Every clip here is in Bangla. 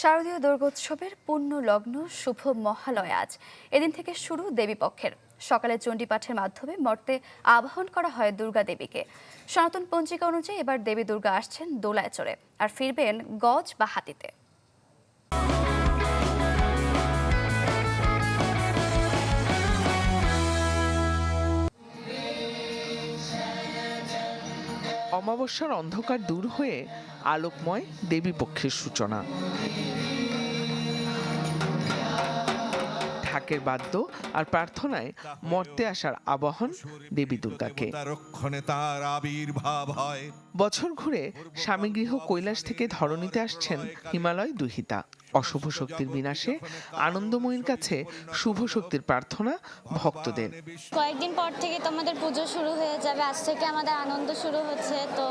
শারদীয় দুর্গোৎসবের পূর্ণ লগ্ন শুভ মহালয়া আজ। এদিন থেকে শুরু দেবীপক্ষের। সকালে চণ্ডীপাঠের মাধ্যমে মর্তে আবাহন করা হয় দুর্গা দেবীকে। সনাতন পঞ্জিকা অনুযায়ী এবার দেবী দুর্গা আসছেন দোলায় চড়ে আর ফিরবেন গজ বা হাতিতে। অমাবস্যার অন্ধকার দূর হয়ে আলোকময় দেবীপক্ষের সূচনা। ঢাকের বাদ্য আর প্রার্থনায় মর্তে আসার আবাহন দেবী দুর্গাকে। বছর ঘুরে স্বামীগৃহ কৈলাস থেকে ধরণীতে আসছেন হিমালয় দুহিতা। অশুভ শক্তির বিনাশে আনন্দময়ীর কাছে শুভ শক্তির প্রার্থনা ভক্তদের। কয়েকদিন পর থেকে তোমাদের পুজো শুরু হয়ে যাবে, আজ থেকে আমাদের আনন্দ শুরু হচ্ছে, তো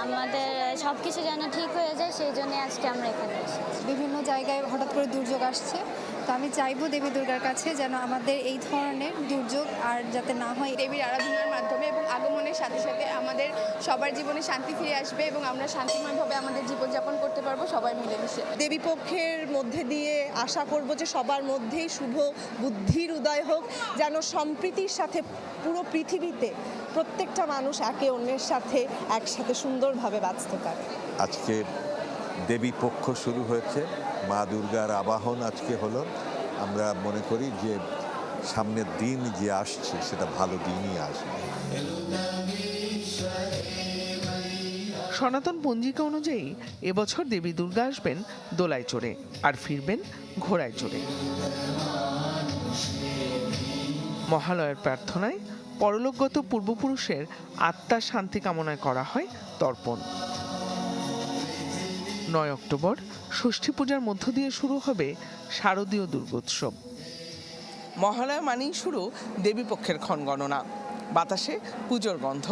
আমাদের সবকিছু যেন ঠিক হয়ে যায়, সেই জন্য আজকে আমরা এখানে এসেছি। বিভিন্ন জায়গায় হঠাৎ করে দুর্যোগ আসছে, তো আমি চাইবো দেবী দুর্গার কাছে যেন আমাদের এই ধরনের দুর্যোগ আর যাতে না হয়। দেবীর আরাধনার মাধ্যমে এবং আগমনের সাথে সাথে আমাদের সবার জীবনে শান্তি ফিরে আসবে এবং আমরা শান্তিময়ভাবে আমাদের জীবনযাপন করতে পারবো সবাই মিলেমিশে। দেবী পক্ষের মধ্যে দিয়ে আশা করব যে সবার মধ্যেই শুভ বুদ্ধির উদয় হোক, যেন সম্প্রীতির সাথে পুরো পৃথিবীতে প্রত্যেকটা মানুষ একে অন্যের সাথে একসাথে সুন্দরভাবে বাঁচতে পারে। আজকে দেবী পক্ষ শুরু হয়েছে, মা দুর্গার আবাহন আজকে হলো। আমরা মনে করি যে সামনের দিন যে আসছে সেটা ভালো দিনই আসবে। সনাতন পঞ্জিকা অনুযায়ী এবছর দেবী দুর্গা আসবেন দোলায় চড়ে আর ফিরবেন ঘোড়ায় চড়ে। মহালয়ার প্রার্থনায় পরলোকগত পূর্বপুরুষের আত্মার শান্তি কামনায় করা হয় তর্পণ। 9 অক্টোবর ষষ্ঠী পূজার মধ্য দিয়ে শুরু হবে শারদীয় দুর্গোৎসব। মহালয়া মানেই শুরু দেবীপক্ষের ক্ষণগণনা, বাতাসে পুজোর গন্ধ।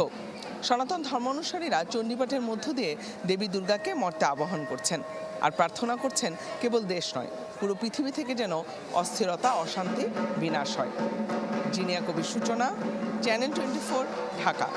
সনাতন ধর্মানুসারীরা চণ্ডীপাঠের মধ্য দিয়ে দেবী দুর্গাকে মর্তে আবাহন করছেন আর প্রার্থনা করছেন কেবল দেশ নয়, পুরো পৃথিবী থেকে যেন অস্থিরতা অশান্তি বিনাশ হয়। জিনিয়া কবির সূচনা, চ্যানেল 24, ঢাকা।